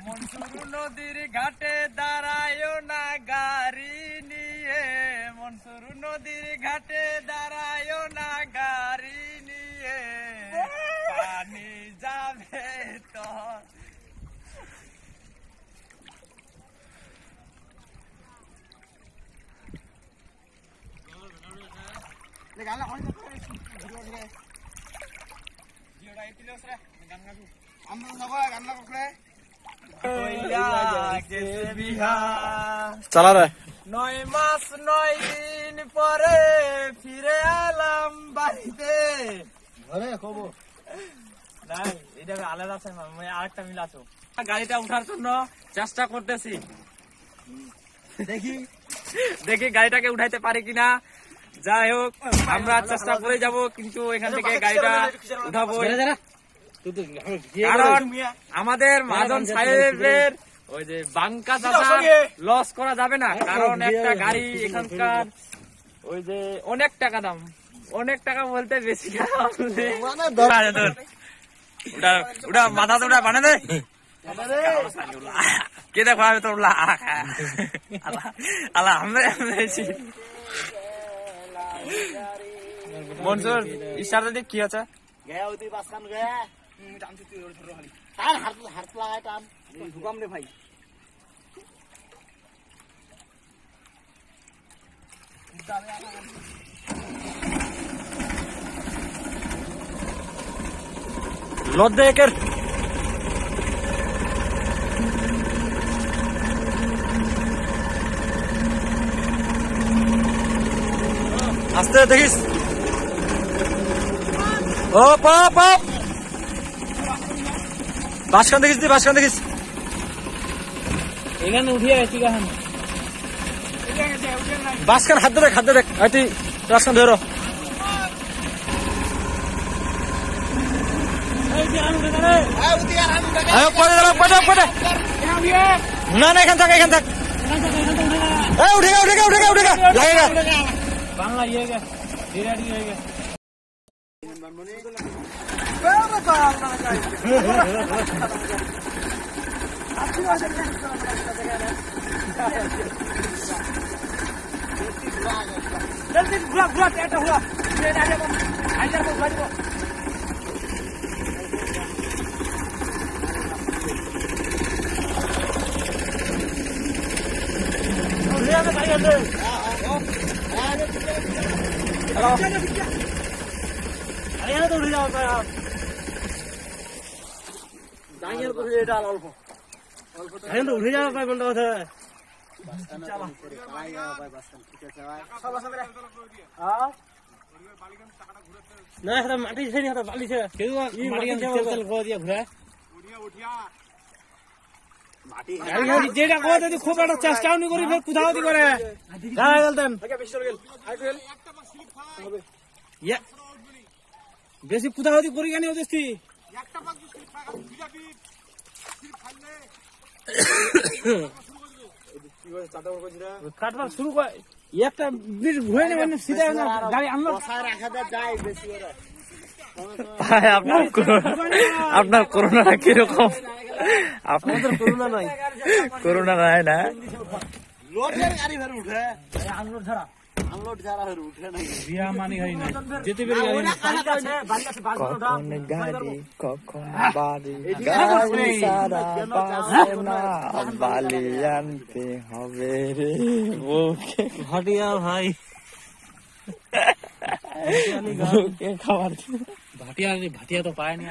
মনসুর নদীর ঘাটে দাঁড়ায় না গাড়ি নিয়ে, মনসুর নদীর ঘাটে দাঁড়ায় না গাড়ি নিয়ে, পানি যাবে তো। চালা রে 9 মাস 9 দিন পরে ফিরে এলাম বাড়িতে। নাই এটা আলাদা আছে, আরেকটা মিল আছে। গাড়িটা উঠার জন্য চেষ্টা করতেছি, দেখি গাড়িটাকে উঠাইতে পারি কিনা। যাই হোক আমরা চেষ্টা করে যাব, কিন্তু এখান থেকে গাড়িটা উঠাবো, কারণ আমাদের মহাজন সাহেবের ওই যে বাঙ্কা চাচা লস করা যাবে না, কারণ একটা গাড়ি এখানকার ওই যে অনেক টাকা দাম, অনেক টাকা বলতে বেশি ওটা মাথা তো বানা দে কে দেখো আমি তো আল্লাহ মনসুর ইশারা দিক কি আছে ভাই। লজ্জা একের আস্তে দেখিস ও পাপ বাসখান দেখিস তুই, বাসখান দেখিস এখানে উঠিয়ে গেছি, বাসখান হাত দেখ তুই বাসখান ধরো। না না এখান থাক উঠে গা বাংলা ইয়ে গে রেডি হয়ে গে। উঠে যাওয়া পাই কোনটা কথা না মাটি বালিছে যেটা কথা খুব একটা চেষ্টাও নি করি কোথাও করে বেশি কুদাহতি করি কেন দেখছি কাটবার শুরু করে একটা ব্রিজ ঘুরে নেবেন সিধা গাড়ি আনলো আপনার করোনা কিরকম? আপনাদের করোনা নয়, করোনা নয় না বিয়া মানি হয় না যেতে পেরে কখন গাড়ি কখন বাড়ি গাড়ি সারা পাশে না বালি আনতে হবে রে ওকে ভাটিয়া ভাই খাবার ভাটিয়া তো পায়নি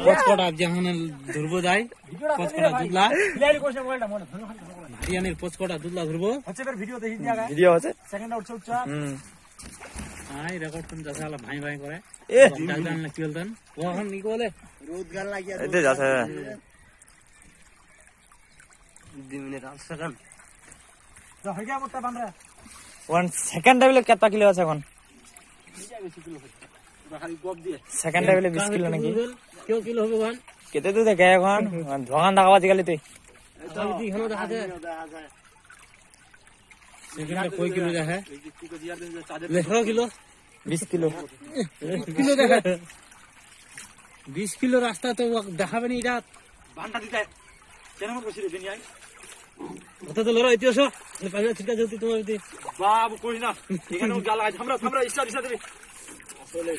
কচকটা যেখানে ধরবো যাই কচকটা দুধলা ভাটিয়ানির পচকটা দুধলা ধরবো ভিডিও আছে রেকর্ড করতে যাচ্ছে ভাই ভাই করে কি বলতেন ওখান কি বলে রোদ গান লাগিয়ে 2 minute 8 second one second level कितना किलो আছে এখন সেকেন্ড লেভেলে 20 কিলো নাকি কিলো কিলো হবে वन কেতে তুই দেখে এখন দোকান দেখাবা দিগালি তুই এখানে দেখা যায় সেকেন্ডে কয় কিলো দেখে 18 কিলো 20 কিলো কিলো দেখা 20 কিলো রাস্তা তো দেখাবে না এটা বানটা দিতে কেন মত বসে রেখে নিয়ে ওটা তো লড়াই ইতিহাস পাইবা ঠিক আছে তোমার দিদি বাবু কই না এখানে গাল আছে আমরা ইচ্ছা দেবে আসলে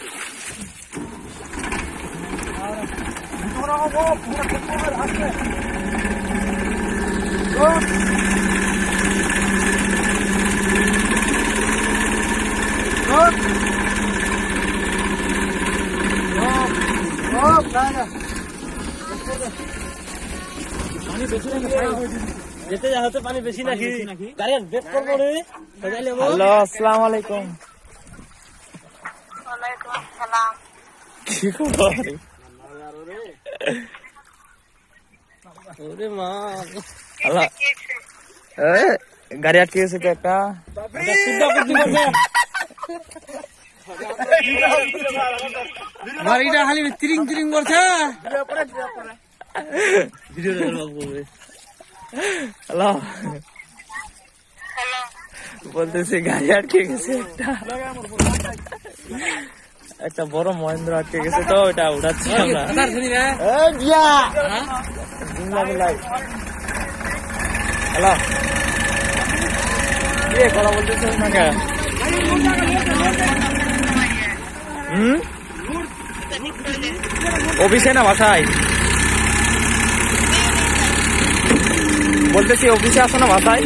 যেতে যা হতে পানি বেশি নাকি গাড়ি বেক করবো রে তাহলে হ্যালো আসসালামু আলাইকুম ওয়ালাইকুম আসসালাম। কি খবর ওরে মা হ্যালো গাড়ি আটকে গেছে তো একটা গাড়িটা খালি তিরিং তিরিং করছে হ্যালো হ্যালো, বলতেছি গাড়ি আটকে গেছে একটা বড় মহেন্দ্র আটকে গেছে তো ওটা উঠাচ্ছি আমরা হ্যালো কে কথা বলতেছিস না কে অফিসে না বাসায় বলতেছি অফিসে আসো না বাসায়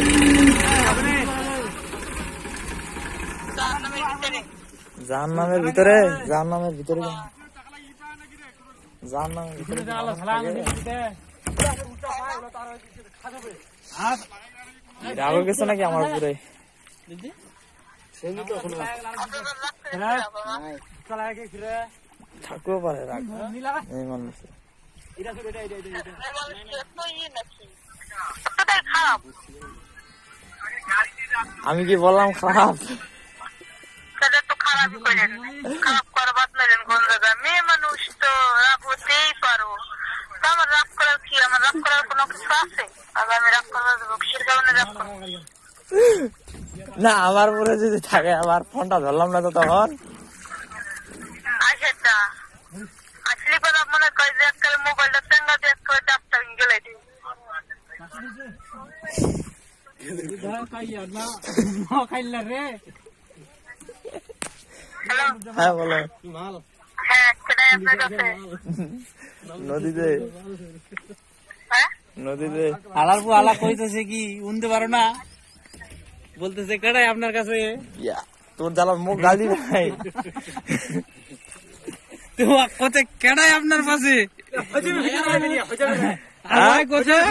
জাহান্নামের ভিতরে। জাহান্নামের ভিতরে জাহান্নামের ভিতরে রাগ হয়ে গেছে নাকি আমার উপরে থাকতেও পারে রাগ এই মানুষ খারাপ আমি কি বললাম খারাপ সেটা তো খারাপই করেন, খারাপ করবার নলেন কোন জায়গায়। মেয়ে মানুষ তো রাগ হতেই পারো, তো আমার রাগ করার কি, আমার রাগ করার কোনো কিছু আছে? আবার আমি রাগ করবো কিসের কারণে রাগ করবো? না আমার উপরে যদি থাকে আবার ফোনটা ধরলাম না তো তখন আচ্ছা আসলে কথা মনে করে যে এককালে মোবাইলটা চেঙ্গা দিয়ে করে চাপটা গেলে দিই। খাইলা রে হ্যালো, হ্যাঁ বলো হ্যাঁ সেটাই আপনার কাছে। নদীতে হ্যাঁ নদীতে আলার পর আলা কইতেছে কি উনতে পারো না বলতেছে কেডাই আপনার কাছে ইয়া, তোর জ্বালার মুখ গালি নাই তো কতে কেডাই আপনার পাশে হইছে না আর কোথায়